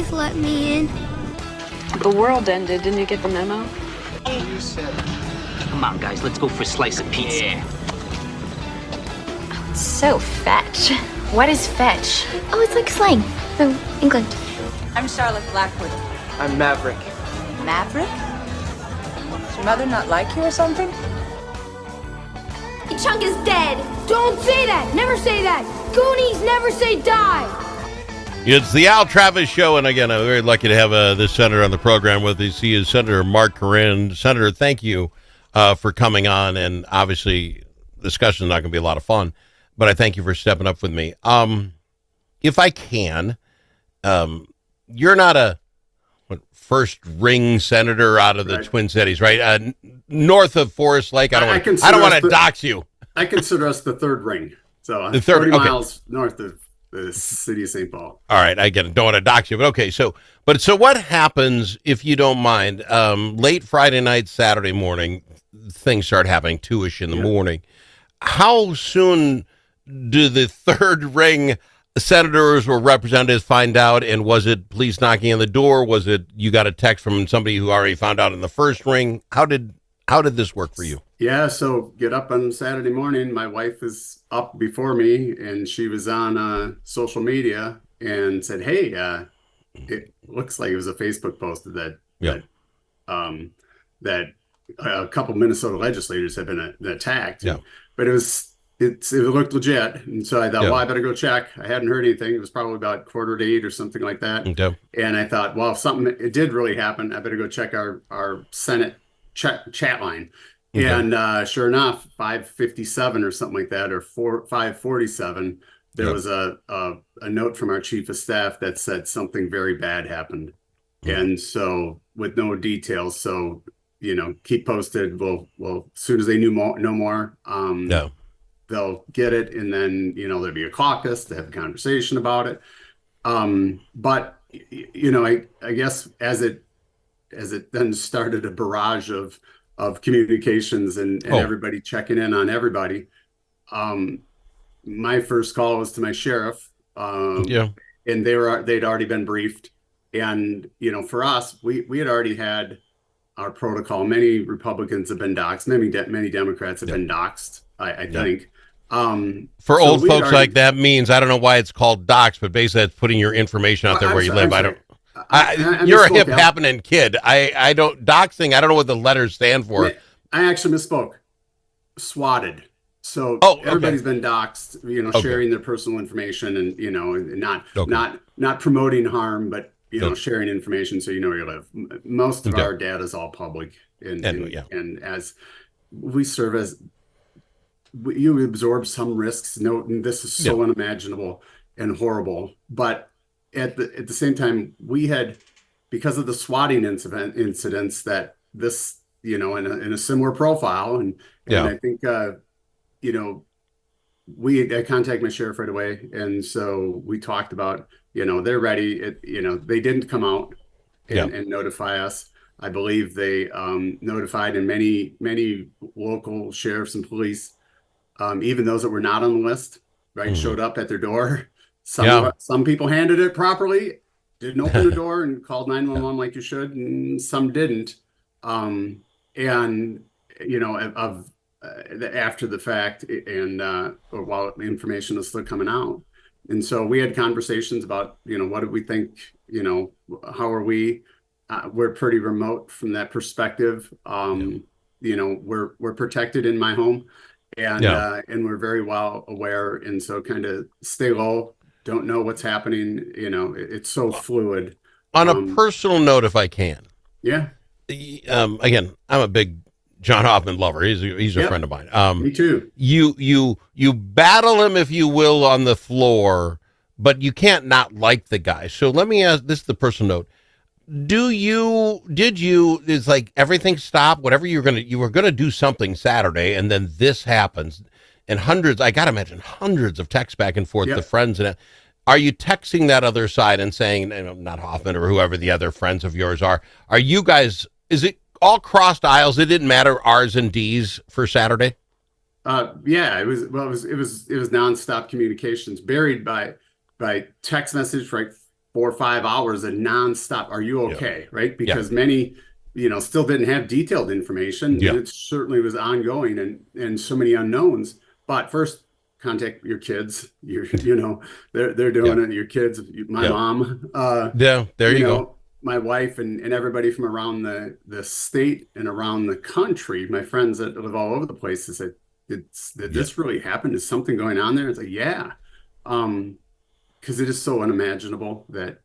Please let me in. The world ended. Didn't you get the memo? You said it. Come on, guys, let's go for a slice of pizza. Yeah. So fetch. What is fetch? Oh, it's like slang from England. I'm Charlotte Blackwood. I'm Maverick. Maverick? Does your mother not like you or something? Chunk is dead. Don't say that. Never say that. Goonies never say die. It's the Al Travis Show, and again, I'm very lucky to have this senator on the program with us. He is Senator Mark Koran. Senator, thank you for coming on, and obviously, the discussion is not going to be a lot of fun, but I thank you for stepping up with me. If I can, you're not a first ring senator out of the Twin Cities, right? North of Forest Lake. I don't want to dox you. I consider us the third ring. So the third, 30 miles north of the city of St. Paul. All right, I get it. Don't want to dox you, but okay. So what happens, if you don't mind, late Friday night, Saturday morning, things start happening 2-ish in the morning. How soon do the third ring senators or representatives find out? And was it police knocking on the door? Was it you got a text from somebody who already found out in the first ring? How did this work for you? Yeah, so get up on Saturday morning. My wife is up before me, and she was on social media and said, "Hey, it looks like it was a Facebook post that a couple Minnesota legislators have been attacked." Yeah. But it looked legit, and so I thought, well, I better go check. I hadn't heard anything. It was probably about 7:45 or something like that. Okay. And I thought, well, if it did really happen, I better go check our Senate chat line. Okay. And sure enough, 5:57 or something like that, or 5:47, there was a note from our chief of staff that said something very bad happened. And so, with no details, so keep posted. We'll as soon as they know more, they'll get it, and then there'll be a caucus to have a conversation about it. But I guess as it then started a barrage of communications and everybody checking in on everybody. My first call was to my sheriff. And they'd already been briefed. And, for us, we had already had our protocol. Many Republicans have been doxxed. Many Democrats have been doxxed, I think. For old folks like that means, I don't know why it's called dox, but basically it's putting your information out there where you live. You're a hip happening kid. I don't doxing. I don't know what the letters stand for. I actually misspoke. Swatted. So everybody's been doxed. Sharing their personal information and not promoting harm, but sharing information so you know where you live. Most of our data is all public, and as we serve as you absorb some risks. No, this is so unimaginable and horrible, but at the same time, we had, because of the swatting incidents that this, in a similar profile, and I think, I contacted my sheriff right away, and so we talked about, they're ready. They didn't come out and notify us. I believe they notified, and many local sheriffs and police, even those that were not on the list, showed up at their door. Some people handled it properly, didn't open the door and called 911 like you should, and some didn't. After the fact, and or while the information was still coming out, and so we had conversations about what do we think, how are we? We're pretty remote from that perspective. We're protected in my home, and we're very well aware, and so kind of stay low. Don't know what's happening. It's so fluid. On a personal note, if I can. Yeah. Again, I'm a big John Hoffman lover. He's a friend of mine. Me too. You battle him, if you will, on the floor, but you can't not like the guy. So let me ask, this is the personal note. It's like everything stopped, whatever you were gonna do something Saturday, and then this happens. And I got to imagine hundreds of texts back and forth to friends. And are you texting that other side and saying, not Hoffman or whoever the other friends of yours are you guys, is it all crossed aisles? It didn't matter R's and D's for Saturday? It was nonstop communications buried by text message, right? 4 or 5 hours of nonstop. Are you okay? Right? Because many, still didn't have detailed information. Yeah. It certainly was ongoing and so many unknowns. But first, contact your kids. They're doing it. Your kids, my mom. There you go. My wife and everybody from around the state and around the country, my friends that live all over the place, said, did this really happen? Is something going on there? It's like, yeah. Because it is so unimaginable that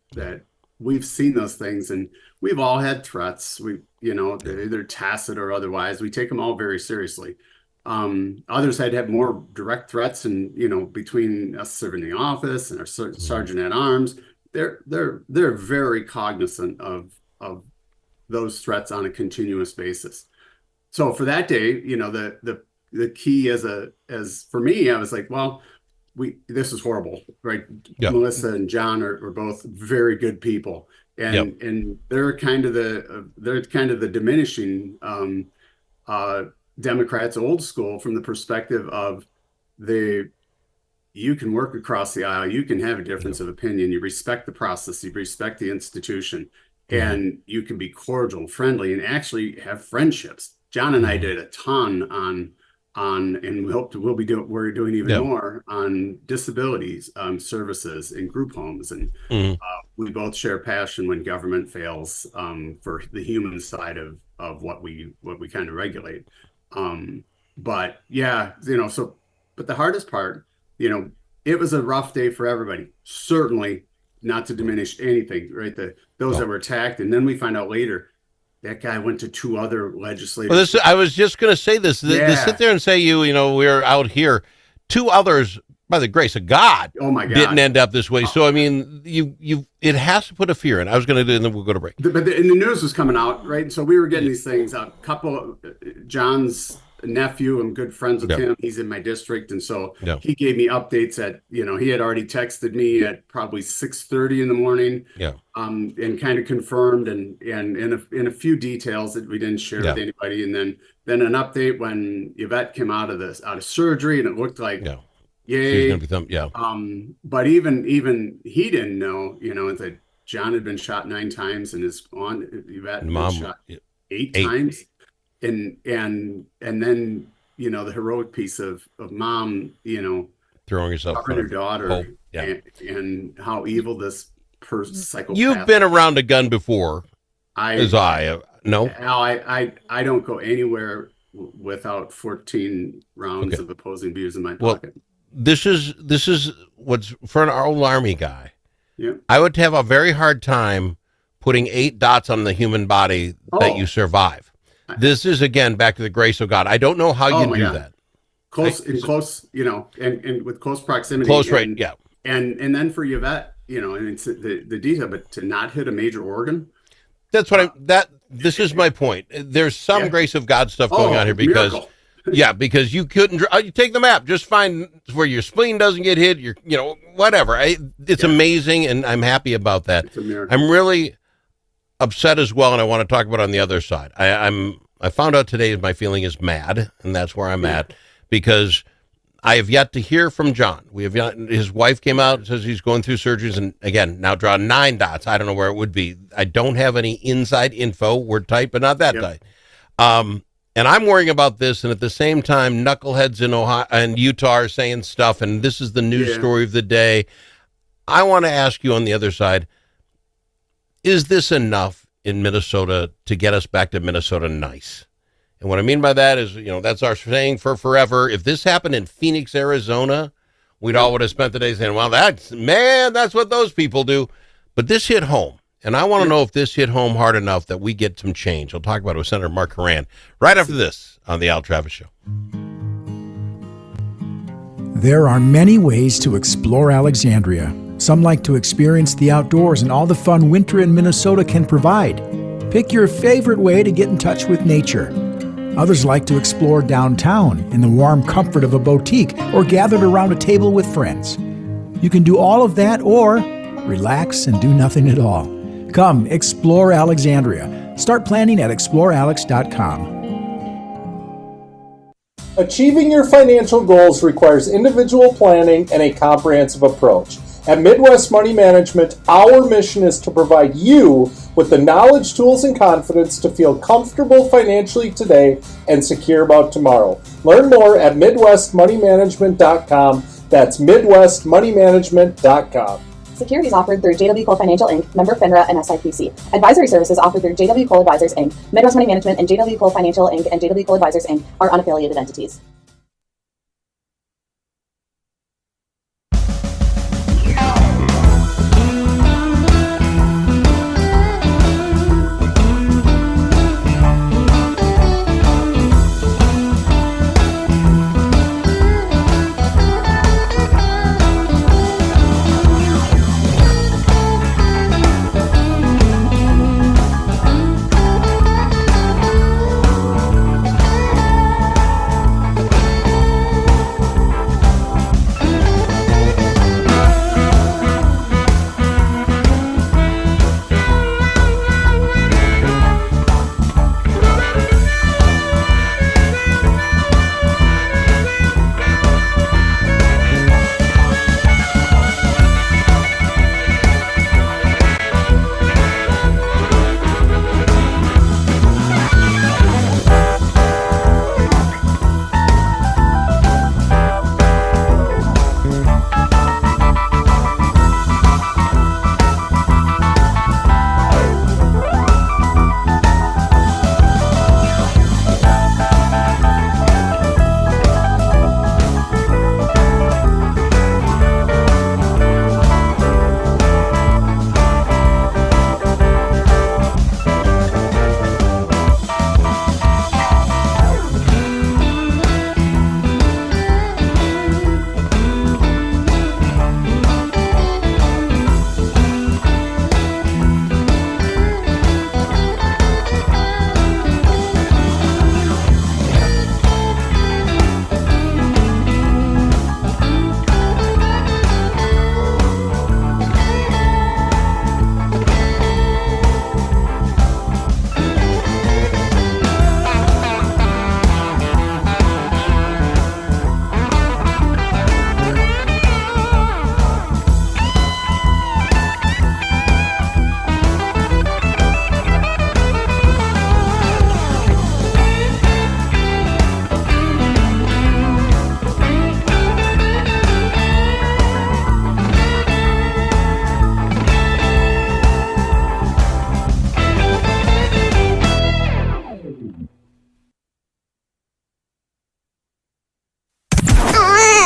we've seen those things, and we've all had threats. They're either tacit or otherwise. We take them all very seriously. Others had more direct threats, and between us serving the office and our sergeant at arms, they're very cognizant of those threats on a continuous basis. So for that day, the key as for me, I was like, well, this is horrible, right? Yeah. Melissa and John are both very good people, and they're kind of the diminishing Democrats, old school, from the perspective of you can work across the aisle, you can have a difference of opinion, you respect the process, you respect the institution, and you can be cordial, friendly, and actually have friendships. John and I did a ton on and we're doing even more on disabilities services and group homes, and we both share passion when government fails for the human side of what we kind of regulate. But the hardest part, it was a rough day for everybody, certainly not to diminish anything, right? Those that were attacked, and then we find out later that guy went to 2 other legislators. Well, I was just going to say this. To sit there and say, we're out here. 2 others, by the grace of God, oh my God, didn't end up this way. So, I mean, it has to put a fear in. I was going to do, and then we'll go to break. But the news was coming out, right? So we were getting these things. A couple, John's nephew, I'm good friends with him. He's in my district. And so he gave me updates at, he had already texted me at probably 6:30 in the morning. And kind of confirmed and in a few details that we didn't share with anybody. And then an update when Yvette came out of surgery, and it looked like yay. But even he didn't know, that John had been shot 9 times and Yvette had been shot 8 times. And then the heroic piece of mom throwing herself covering her daughter and how evil this psychopath. You've been around a gun before, no? I don't go anywhere without 14 rounds of opposing views in my pocket. This is what's for an old Army guy. Yeah, I would have a very hard time putting 8 dots on the human body that you survive. This is, again, back to the grace of God. I don't know how you do that. Close, and with close proximity. Close range, And then for Yvette, and it's the detail, but to not hit a major organ. That's what this is my point. There's some grace of God stuff going on here because, because you couldn't, you take the map, just find where your spleen doesn't get hit, whatever. It's amazing, and I'm happy about that. It's a miracle. I'm really upset as well, and I want to talk about it on the other side. I found out today my feeling is mad, and that's where I'm at, because I have yet to hear from John. His wife came out and says he's going through surgeries, and again, now draw 9 dots. I don't know where it would be. I don't have any inside info. We're tight, but not that tight. And I'm worrying about this, and at the same time, knuckleheads in Ohio and Utah are saying stuff, and this is the news story of the day. I want to ask you on the other side, is this enough in Minnesota to get us back to Minnesota nice? And what I mean by that is, that's our saying for forever. If this happened in Phoenix, Arizona, we'd all would have spent the day saying, well, that's what those people do. But this hit home. And I want to know if this hit home hard enough that we get some change. We'll talk about it with Senator Mark Koran right after this on the Al Travis Show. There are many ways to explore Alexandria. Some like to experience the outdoors and all the fun winter in Minnesota can provide. Pick your favorite way to get in touch with nature. Others like to explore downtown in the warm comfort of a boutique or gathered around a table with friends. You can do all of that or relax and do nothing at all. Come explore Alexandria. Start planning at explorealex.com. Achieving your financial goals requires individual planning and a comprehensive approach. At Midwest Money Management, our mission is to provide you with the knowledge, tools, and confidence to feel comfortable financially today and secure about tomorrow. Learn more at MidwestMoneyManagement.com. That's MidwestMoneyManagement.com. Securities offered through JW Cole Financial Inc., member FINRA and SIPC. Advisory services offered through JW Cole Advisors Inc. Midwest Money Management and JW Cole Financial Inc. and JW Cole Advisors Inc. are unaffiliated entities.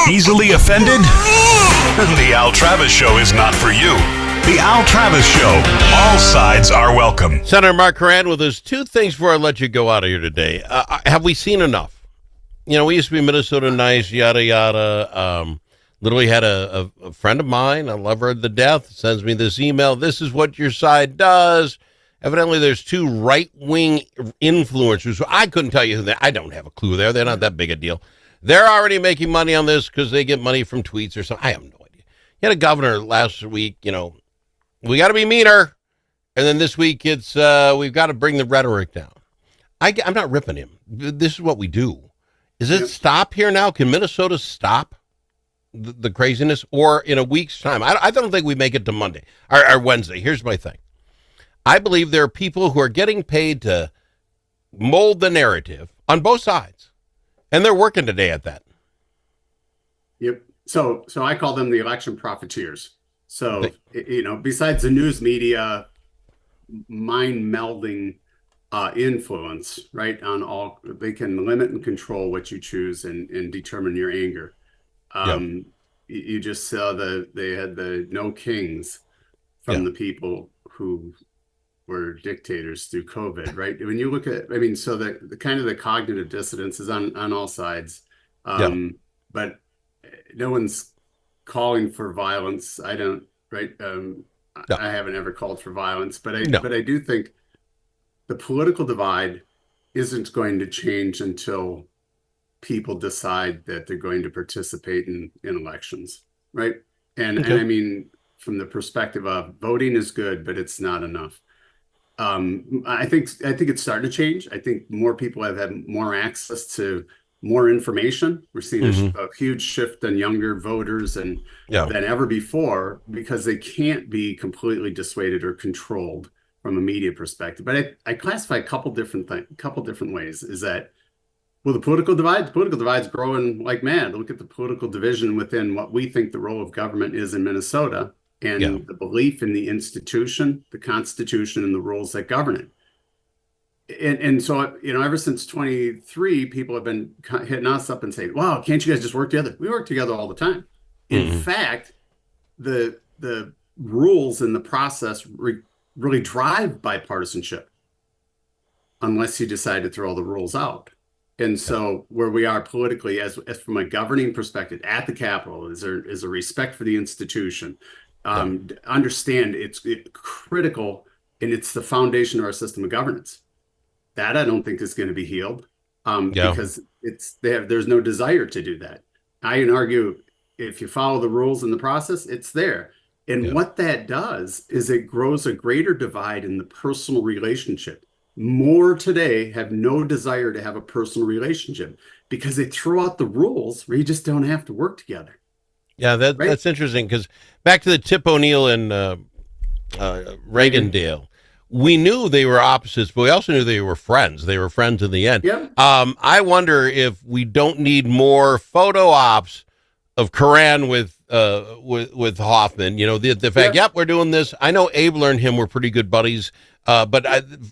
Easily offended? The Al Travis Show is not for you. The Al Travis Show. All sides are welcome. Senator Mark Koran with us. Two things before I let you go out of here today. Have we seen enough? You know, we used to be Minnesota nice, yada, yada. Literally had a friend of mine, I love her to death, sends me this email. This is what your side does. Evidently, there's two right-wing influencers. I couldn't tell you who they are. I don't have a clue there. They're not that big a deal. They're already making money on this because they get money from tweets or something. I have no idea. You had a governor last week, you know, we got to be meaner. And then this week it's we've got to bring the rhetoric down. I'm not ripping him. This is what we do. Is it stop here now? Can Minnesota stop the craziness? Or in a week's time? I don't think we make it to Monday or Wednesday. Here's my thing. I believe there are people who are getting paid to mold the narrative on both sides. And they're working today at that. Yep. So I call them the election profiteers. So, you know, besides the news media mind melding influence, right, on all, they can limit and control what you choose and determine your anger. You just saw they had the no kings from the people who were dictators through COVID, right? When you look at, I mean, so the kind of the cognitive dissonance is on all sides, but no one's calling for violence. I don't, right? I haven't ever called for violence, but I do think the political divide isn't going to change until people decide that they're going to participate in elections, right? And I mean, from the perspective of voting is good, but it's not enough. I think it's starting to change. I think more people have had more access to more information. We're seeing Mm-hmm. a huge shift in younger voters and Yeah. than ever before because they can't be completely dissuaded or controlled from a media perspective. But I classify a couple different ways. Is that well, the political divide's growing like mad. Look at the political division within what we think the role of government is in Minnesota and the belief in the institution, the Constitution, and the rules that govern it. And so, ever since 23, people have been hitting us up and saying, wow, can't you guys just work together? We work together all the time. In fact, the rules and the process really drive bipartisanship unless you decide to throw the rules out. And so where we are politically, as from a governing perspective at the Capitol, is a respect for the institution. Understand it's critical, and it's the foundation of our system of governance. That I don't think is going to be healed because there's no desire to do that. I can argue if you follow the rules in the process, it's there. And what that does is it grows a greater divide in the personal relationship. More today have no desire to have a personal relationship because they throw out the rules where you just don't have to work together. Yeah, that's interesting because back to the Tip O'Neill and Reagan-Dale, we knew they were opposites, but we also knew they were friends. They were friends in the end. Yeah. I wonder if we don't need more photo ops of Koran with Hoffman. The fact, we're doing this. I know Abler and him were pretty good buddies, but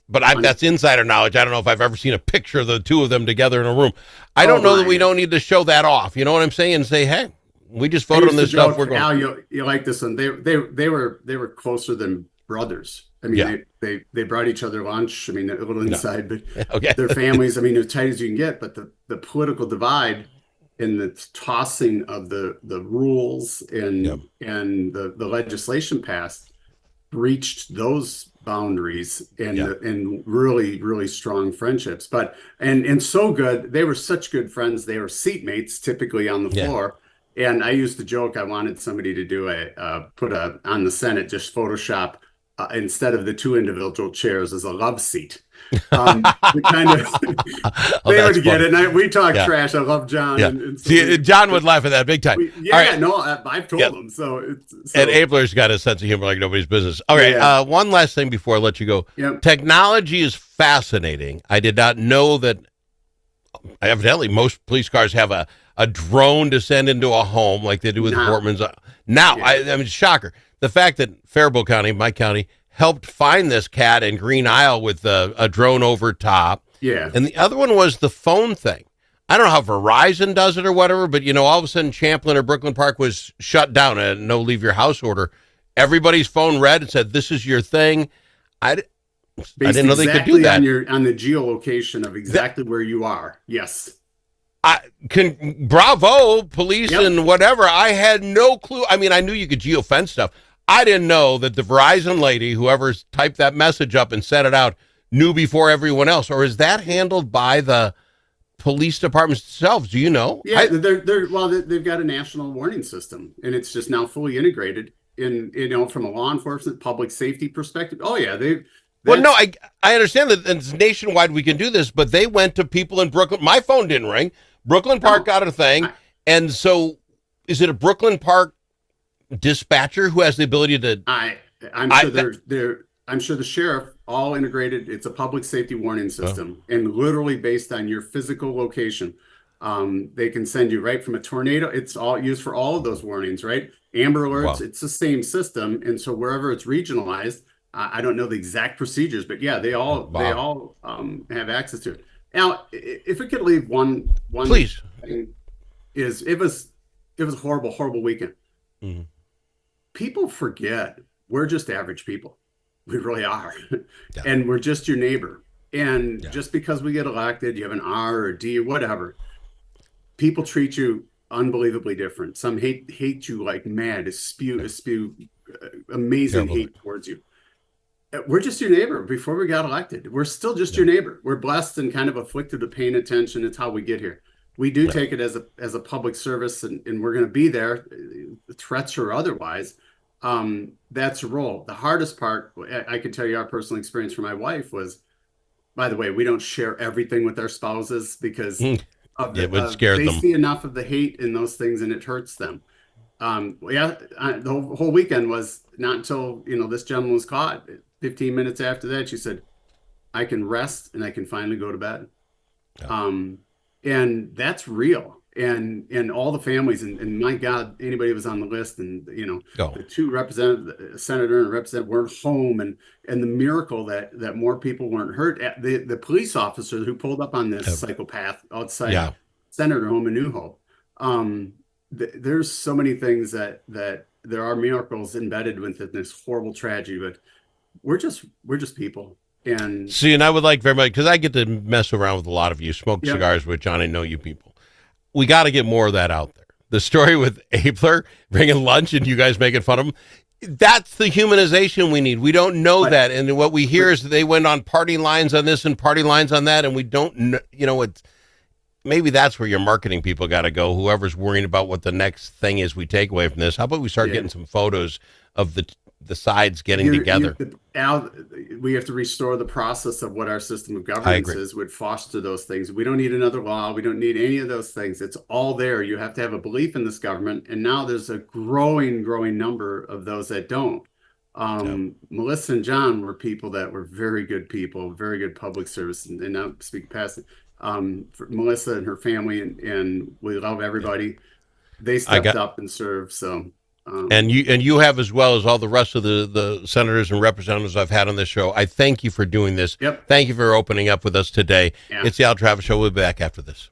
that's insider knowledge. I don't know if I've ever seen a picture of the two of them together in a room. I don't know that we don't need to show that off. You know what I'm saying? And say, hey, we just voted on this stuff. We're going. Al, you like this one? They were closer than brothers. I mean, they brought each other lunch. I mean, a little inside, but their families. I mean, as tight as you can get. But the political divide and the tossing of the rules and the legislation passed breached those boundaries and really, really strong friendships. But and so good. They were such good friends. They were seatmates typically on the floor. And I used to joke I wanted somebody to do on the Senate, just Photoshop. Instead of the two individual chairs as a love seat. They would get it. And we talk trash. I love John. Yeah. And so John would laugh at that big time. I've told him. And Abler's got a sense of humor like nobody's business. All right. One last thing before I let you go. Yep. Technology is fascinating. I did not know that evidently most police cars have a drone to send into a home like they do with Portman's. Now, I mean, shocker. The fact that Faribault County, my county, helped find this cat in Green Isle with a drone over top. Yeah. And the other one was the phone thing. I don't know how Verizon does it or whatever, but, all of a sudden Champlin or Brooklyn Park was shut down, a no leave your house order. Everybody's phone read and said, this is your thing. I didn't know they could do that. On the geolocation of exactly where you are. Yes. Bravo, police and whatever. I had no clue. I mean, I knew you could geofence stuff. I didn't know that the Verizon lady, whoever typed that message up and sent it out, knew before everyone else. Or is that handled by the police departments themselves? Do you know? Yeah, they've got a national warning system, and it's just now fully integrated in, from a law enforcement, public safety perspective. Oh yeah, Well, no, I understand that it's nationwide. We can do this, but they went to people in Brooklyn. My phone didn't ring. Brooklyn Park got a thing, and so is it a Brooklyn Park dispatcher who has the ability to? I'm sure the sheriff all integrated. It's a public safety warning system, and literally based on your physical location, they can send you right from a tornado. It's all used for all of those warnings, right? Amber alerts. Wow. It's the same system, and so wherever it's regionalized. I don't know the exact procedures, but they all have access to it. Now, if we could leave one please, thing is it was a horrible weekend. Mm-hmm. People forget we're just average people. We really are, and we're just your neighbor. And just because we get elected, you have an R or D or whatever, people treat you unbelievably different. Some hate you like mad, spew amazing hate towards you. We're just your neighbor. Before we got elected, we're still just your neighbor. We're blessed and kind of afflicted with paying attention. It's how we get here. We do take it as a public service, and we're going to be there, threats or otherwise. That's a role. The hardest part, I can tell you our personal experience for my wife was, by the way, we don't share everything with our spouses because It would scare they them. see enough of the hate in those things, and it hurts them. The whole weekend was not until this gentleman was caught. 15 minutes after that, she said, "I can rest and I can finally go to bed." And that's real. And all the families, and my God, anybody who was on the list, and the two representatives, senator and representative, weren't home, and the miracle that more people weren't hurt. The police officer who pulled up on this psychopath outside Senator home in New Hope. There's so many things that there are miracles embedded within this horrible tragedy, but we're just people. And see, and I would like very much, because I get to mess around with a lot of you, smoke cigars with John. I know you people. We got to get more of that out there. The story with Abler bringing lunch and you guys making fun of him. That's the humanization we need. We don't know that. And what we hear is that they went on party lines on this and party lines on that. And we don't know, it's maybe that's where your marketing people got to go. Whoever's worrying about what the next thing is we take away from this. How about we start getting some photos of the sides getting together? We have to restore the process of what our system of governance is, would foster those things. We don't need another law. We don't need any of those things. It's all there. You have to have a belief in this government. And now there's a growing number of those that don't. Melissa and John were people that were very good people, very good public service. And now speak past it. For Melissa and her family, and we love everybody. They stepped up and served. So. And you have, as well as all the rest of the senators and representatives I've had on this show. I thank you for doing this. Yep. Thank you for opening up with us today. Yeah. It's the Al Travis Show. We'll be back after this.